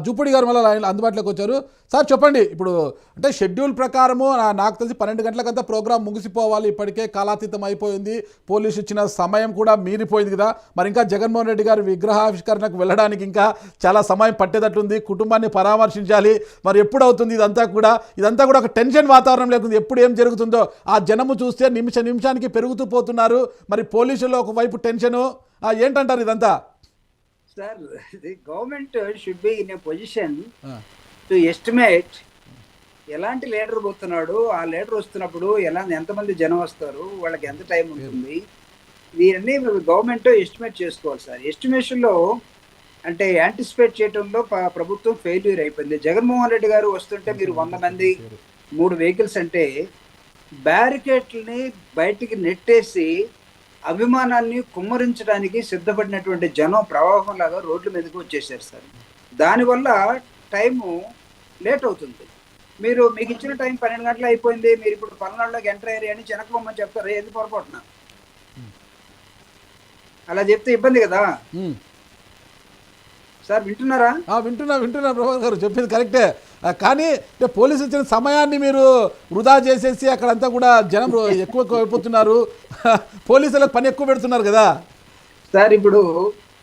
జూపూడి గారు మళ్ళీ ఆయన అందుబాటులోకి వచ్చారు. సార్ చెప్పండి, ఇప్పుడు అంటే షెడ్యూల్ ప్రకారము నాకు తెలిసి 12 గంటలకంతా ప్రోగ్రామ్ ముగిసిపోవాలి, ఇప్పటికే కాలాతీతం అయిపోయింది, పోలీసు ఇచ్చిన సమయం కూడా మీరిపోయింది కదా, మరి ఇంకా జగన్మోహన్ రెడ్డి గారి విగ్రహావిష్కరణకు వెళ్ళడానికి ఇంకా చాలా సమయం పట్టేటట్టుంది, కుటుంబాన్ని పరామర్శించాలి, మరి ఎప్పుడు అవుతుంది ఇదంతా కూడా ఒక టెన్షన్ వాతావరణం లేకుండా ఎప్పుడు ఏం జరుగుతుందో ఆ జనము చూస్తే నిమిషానికి పెరుగుతూ పోతున్నారు, మరి పోలీసులు ఒకవైపు టెన్షను, ఏంటంటారు ఇదంతా? Sir, the government should be in a position to estimate ఎలాంటి లీడర్ పోతున్నాడు, ఆ లీడర్ వస్తున్నప్పుడు ఎంతమంది జనం వస్తారు, వాళ్ళకి ఎంత టైం ఉంటుంది, దీన్ని గవర్నమెంట్ ఎస్టిమేట్ చేసుకోవాలి సార్. ఎస్టిమేషన్లో అంటే యాంటిసిపేట్ చేయడంలో ప్రభుత్వం ఫెయిల్యూర్ అయిపోయింది. జగన్మోహన్ రెడ్డి గారు వస్తుంటే మీరు 100 మంది 3 వెహికల్స్ అంటే బ్యారికేడ్లని బయటికి నెట్టేసి అభిమానాన్ని కుమ్మరించడానికి సిద్ధపడినటువంటి జనం ప్రవాహం లాగా రోడ్ల మీదకి వచ్చేసారు సార్. దానివల్ల టైము లేట్ అవుతుంది. మీకు ఇచ్చిన టైం 12 గంటలు అయిపోయింది, మీరు ఇప్పుడు పల్నాడులోకి ఎంటర్ అయ్యారు అని వెనక్కి చెప్తారు, ఎందుకు పొరపాటున అలా చెప్తే ఇబ్బంది కదా సార్. వింటున్నారా? వింటున్నా ప్రభాకర్ గారు చెప్పింది కరెక్టే, కానీ పోలీసులు ఇచ్చిన సమయాన్ని మీరు వృధా చేసేసి అక్కడంతా కూడా జనం ఎక్కువ అయిపోతున్నారు, పోలీసులకు పని ఎక్కువ పెడుతున్నారు కదా సార్. ఇప్పుడు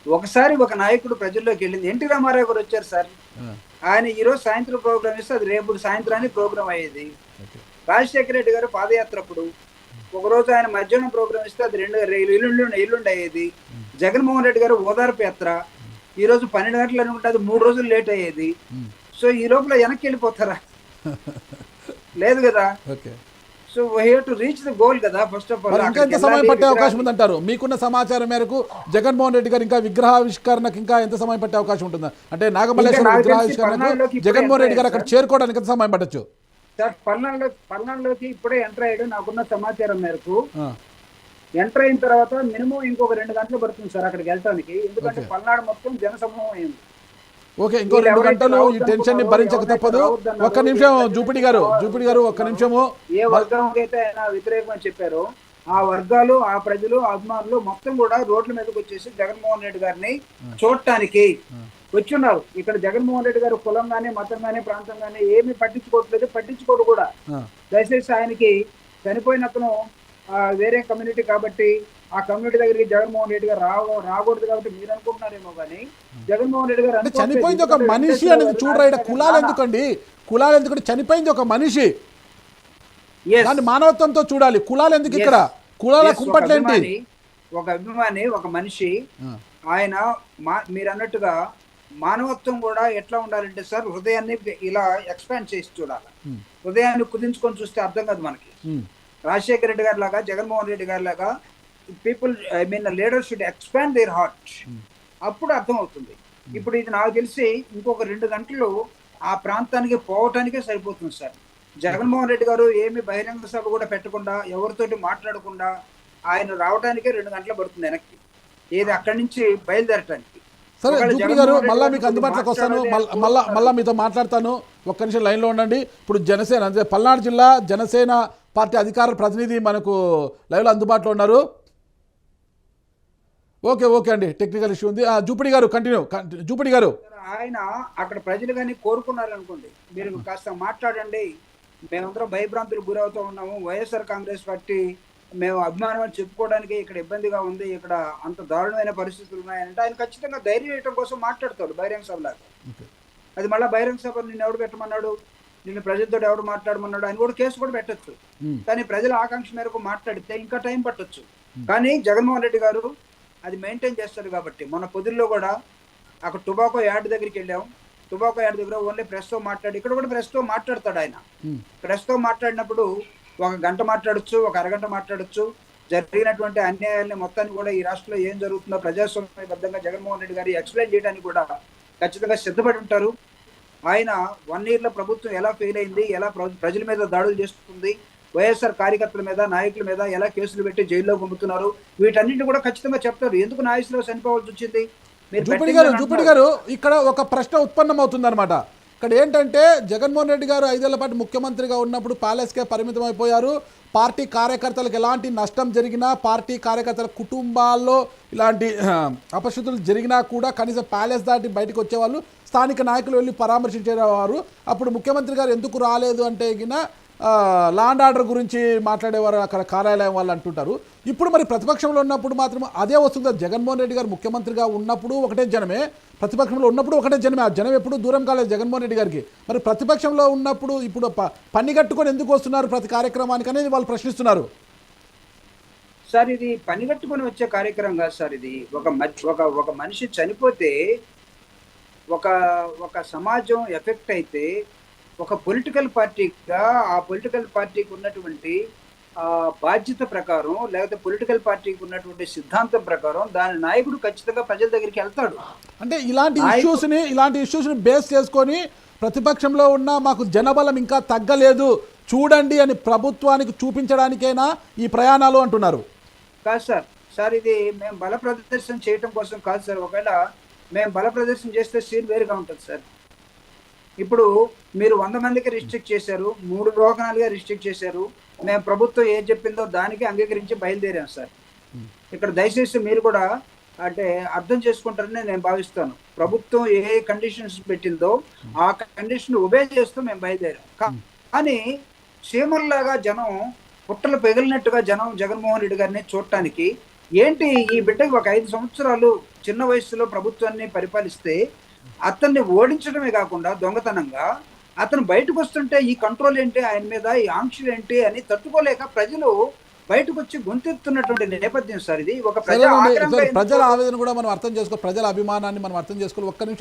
ఒకసారి ఒక నాయకుడు ప్రజల్లోకి వెళ్ళింది, ఎన్టీ రామారావు గారు వచ్చారు సార్. ఆయన ఈరోజు సాయంత్రం ప్రోగ్రామ్ ఇస్తే అది రేపు సాయంత్రానికి ప్రోగ్రామ్ అయ్యేది. రాజశేఖర రెడ్డి గారు పాదయాత్ర అప్పుడు ఒకరోజు ఆయన మధ్యాహ్నం ప్రోగ్రామ్ ఇస్తే అది ఎల్లుండి అయ్యేది. జగన్మోహన్ రెడ్డి గారు ఓదార్పు యాత్ర ఈరోజు 12 గంటలు అనుకుంటే అది 3 రోజులు లేట్ అయ్యేది. సో ఈ లోపల వెనక్కి వెళ్ళిపోతారా? లేదు కదా. So we have to reach the goal కదా ఫస్ట్ ఆఫ్ ఆల్. ఇంకా ఎంత సమయం పట్టే అవకాశం ఉందంటారు? మీకున్న సమాచారం మేరకు జగన్మోహన్ రెడ్డి గారు ఇంకా విగ్రహావిష్కరణకు ఇంకా ఎంత సమయం పట్టే అవకాశం ఉంటుందా? అంటే నాగమల్లేశ్వర విగ్రహావిష్కరణకు జగన్మోహన్ రెడ్డి గారు అక్కడ చేరుకోవడానికి ఎంత సమయం పట్టొచ్చు? సార్ పల్నాడులోకి ఇప్పుడే ఎంటర్ అయ్యాడు. నాకున్న సమాచారం మేరకు ఎంటర్ అయిన తర్వాత మినిమం ఇంకొక 2 గంటలు పడుతుంది సార్ అక్కడికి వెళ్ళడానికి, ఎందుకంటే పల్నాడు మొత్తం జనసమూహం అయింది. ఓకే, ఇంకో 2 గంటలు ఈ టెన్షన్ ని భరించక తప్పదు. ఒక్క నిమిషం జూపిడి గారు ఒక్క నిమిషము. ఏ వర్గానికి అయితే ఆయన వ్యతిరేకం అని చెప్పారో ఆ వర్గాలు, ఆ ప్రజలు, అభిమానులు మొత్తం కూడా రోడ్ల మీదకి వచ్చేసి జగన్మోహన్ రెడ్డి గారిని చూడటానికి వచ్చున్నారు. ఇక్కడ జగన్మోహన్ రెడ్డి గారు కులం గానీ, మతం గానీ, ప్రాంతం గానీ ఏమి పట్టించుకోడు కూడా. దయచేసి ఆయనకి చనిపోయిన అతను వేరే కమ్యూనిటీ కాబట్టి ఆ కమ్యూనిటీ దగ్గరికి జగన్మోహన్ రెడ్డి గారు రాకూడదు కాబట్టి మీరు అనుకుంటున్నారేమో, కానీ జగన్మోహన్ రెడ్డి గారు చనిపోయింది ఒక మనిషి అనేది చూడరా. కులాలు ఎందుకంటే చనిపోయింది ఒక మనిషి, దాన్ని మానవత్వంతో చూడాలి. కులాలు ఎందుకు ఇక్కడ? కులాల కుంపట్లేంటి? ఒక అభిమాని, ఒక మనిషి, ఆయన మీరు అన్నట్టుగా మానవత్వం కూడా ఎట్లా ఉండాలంటే సార్, హృదయాన్ని ఇలా ఎక్స్పాండ్ చేసి చూడాలి. హృదయాన్ని కుదించుకొని చూస్తే అర్థం కాదు మనకి. రాజశేఖర రెడ్డి గారి లాగా, జగన్మోహన్ రెడ్డి గారి లాగా people leader should expand their heart, అప్పుడు అర్థం అవుతుంది. ఇప్పుడు ఇది నాకు తెలిసి ఇంకొక 2 గంటలు ఆ ప్రాంతానికి పోవటానికే సరిపోతుంది సార్. జగన్మోహన్ రెడ్డి గారు ఏమి బహిరంగ సభ కూడా పెట్టకుండా, ఎవరితోటి మాట్లాడకుండా ఆయన రావడానికే 2 గంటలు పడుతుంది వెనక్కి, ఏది అక్కడి నుంచి బయలుదేరటానికి. సరే జూపిడి గారు, మళ్ళీ మీకు అందుబాటులోకి వస్తాను, మళ్ళీ మీతో మాట్లాడతాను. ఒక్క నిమిషం లైన్లో ఉండండి. ఇప్పుడు జనసేన అంటే పల్నాడు జిల్లా జనసేన పార్టీ అధికార ప్రతినిధి మనకు లైవ్లో అందుబాటులో ఉన్నారు. ఓకే అండి, టెక్నికల్ ఇష్యూ ఉంది. జూపిడి గారు కంటిన్యూ. జూపిడి గారు, ఆయన అక్కడ ప్రజలు కానీ కోరుకున్నారనుకోండి, మీరు కాస్త మాట్లాడండి, మేమందరం భయభ్రాంతులకు గురవుతూ ఉన్నాము, వైఎస్ఆర్ కాంగ్రెస్ పార్టీ మేము అభిమానం అని చెప్పుకోవడానికి ఇక్కడ ఇబ్బందిగా ఉంది, ఇక్కడ అంత దారుణమైన పరిస్థితులు ఉన్నాయంటే ఆయన ఖచ్చితంగా ధైర్యం ఇవ్వడం కోసం మాట్లాడతాడు బహిరంగ సభలాగా. అది మళ్ళీ బహిరంగ సభ నిన్ను ఎవడు పెట్టమన్నాడు, నిన్ను ప్రజలతో ఎవడు మాట్లాడమన్నాడు, ఆయన కూడా కేసు కూడా పెట్టచ్చు. కానీ ప్రజల ఆకాంక్ష మేరకు మాట్లాడితే ఇంకా టైం పట్టొచ్చు. కానీ జగన్మోహన్ రెడ్డి గారు అది మెయింటైన్ చేస్తారు కాబట్టి, మన పొద్దుల్లో కూడా అక్కడ టొబాకో యార్డ్ దగ్గరికి వెళ్ళాం, టొబాకో యార్డ్ దగ్గర ఓన్లీ ప్రెస్తో మాట్లాడి, ఇక్కడ కూడా ప్రెస్తో మాట్లాడతాడు ఆయన. ప్రెస్తో మాట్లాడినప్పుడు 1 గంట మాట్లాడచ్చు, 1 అరగంట మాట్లాడచ్చు. జరిగినటువంటి అన్యాయాన్ని మొత్తాన్ని కూడా ఈ రాష్ట్రంలో ఏం జరుగుతుందో ప్రజాస్వామ్యబద్ధంగా జగన్మోహన్ రెడ్డి గారు ఎక్స్ప్లెయిన్ చేయడానికి కూడా ఖచ్చితంగా సిద్ధపడి ఉంటారు. ఆయన 1 ఇయర్లో ప్రభుత్వం ఎలా ఫెయిల్ అయింది, ఎలా ప్రజల మీద దాడులు చేస్తుంది, వైఎస్ఆర్ కార్యకర్తల మీద, నాయకుల మీద ఎలా కేసులు పెట్టి జైల్లో పంపుతున్నారు, వీటన్నింటినీ కూడా ఖచ్చితంగా చెప్తారు. ఎందుకు నాయకులు చనిపోవాల్సి వచ్చింది? జూపిడి గారు, ఇక్కడ ఒక ప్రశ్న ఉత్పన్నం అవుతుంది అనమాట. ఇక్కడ ఏంటంటే జగన్మోహన్ రెడ్డి గారు 5 ఏళ్ల పాటు ముఖ్యమంత్రిగా ఉన్నప్పుడు ప్యాలెస్కే పరిమితం అయిపోయారు. పార్టీ కార్యకర్తలకు ఎలాంటి నష్టం జరిగినా, పార్టీ కార్యకర్తల కుటుంబాల్లో ఇలాంటి అపశృతులు జరిగినా కూడా కనీసం ప్యాలెస్ దాటి బయటకు వచ్చేవాళ్ళు, స్థానిక నాయకులు వెళ్ళి పరామర్శించేవారు. అప్పుడు ముఖ్యమంత్రి గారు ఎందుకు రాలేదు అంటే గిన లా అండ్ ఆర్డర్ గురించి మాట్లాడేవారు అక్కడ కార్యాలయం వాళ్ళు అంటుంటారు. ఇప్పుడు మరి ప్రతిపక్షంలో ఉన్నప్పుడు మాత్రం అదే వస్తుంది. జగన్మోహన్ రెడ్డి గారు ముఖ్యమంత్రిగా ఉన్నప్పుడు ఒకటే జనమే, ప్రతిపక్షంలో ఉన్నప్పుడు ఒకటే జనమే. ఆ జనం ఎప్పుడు దూరం కాలేదు జగన్మోహన్ రెడ్డి గారికి. మరి ప్రతిపక్షంలో ఉన్నప్పుడు ఇప్పుడు పని కట్టుకొని ఎందుకు వస్తున్నారు ప్రతి కార్యక్రమానికి అనేది వాళ్ళు ప్రశ్నిస్తున్నారు. సార్ ఇది పని కట్టుకొని వచ్చే కార్యక్రమం కాదు సార్. ఇది ఒక మనిషి చనిపోతే ఒక ఒక సమాజం ఎఫెక్ట్ అయితే ఒక పొలిటికల్ పార్టీగా ఆ పొలిటికల్ పార్టీకి ఉన్నటువంటి బాధ్యత ప్రకారం, లేకపోతే పొలిటికల్ పార్టీకి ఉన్నటువంటి సిద్ధాంతం ప్రకారం దాని నాయకుడు ఖచ్చితంగా ప్రజల దగ్గరికి వెళ్తాడు. అంటే ఇలాంటి ఇష్యూస్ని బేస్ చేసుకొని ప్రతిపక్షంలో ఉన్న మాకు జనబలం ఇంకా తగ్గలేదు చూడండి అని ప్రభుత్వానికి చూపించడానికైనా ఈ ప్రయాణాలు అంటున్నారు. కాదు సార్ ఇది మేము బల ప్రదర్శన చేయటం కోసం కాదు సార్. ఒకవేళ మేము బల ప్రదర్శన చేస్తే సీన్ వేరుగా ఉంటుంది సార్. ఇప్పుడు మీరు 100 మందికి రిస్ట్రిక్ట్ చేశారు, 3 రోగాలుగా రిస్ట్రిక్ట్ చేశారు. మేము ప్రభుత్వం ఏం చెప్పిందో దానికి అంగీకరించి బయలుదేరాం సార్. ఇక్కడ దయచేసి మీరు కూడా అంటే అర్థం చేసుకుంటారని నేను భావిస్తాను. ప్రభుత్వం ఏ కండిషన్స్ పెట్టిందో ఆ కండిషన్ ఒబే చేస్తూ మేము బయలుదేరాం. కానీ సీమల్లాగా జనం పుట్టలు పెగిలినట్టుగా జనం జగన్మోహన్ రెడ్డి గారిని చూడటానికి ఏంటి ఈ బిడ్డకి ఒక 5 సంవత్సరాలు చిన్న వయసులో ప్రభుత్వాన్ని పరిపాలిస్తే అతన్ని ఓడించడమే కాకుండా దొంగతనంగా అతను బయటకు వస్తుంటే ఈ కంట్రోల్ ఏంటి ఆయన మీద, ఈ ఆంక్షలు ఏంటి అని తట్టుకోలేక ప్రజలు బయటకు వచ్చి గొంతెత్తున్నటువంటి నేపథ్యం సార్ ఇది. ఒక ప్రజల ఆవేదన కూడా మనం అర్థం చేసుకో, ప్రజల అభిమానాన్ని మనం అర్థం చేసుకోవాలి. ఒక్క నిమిషం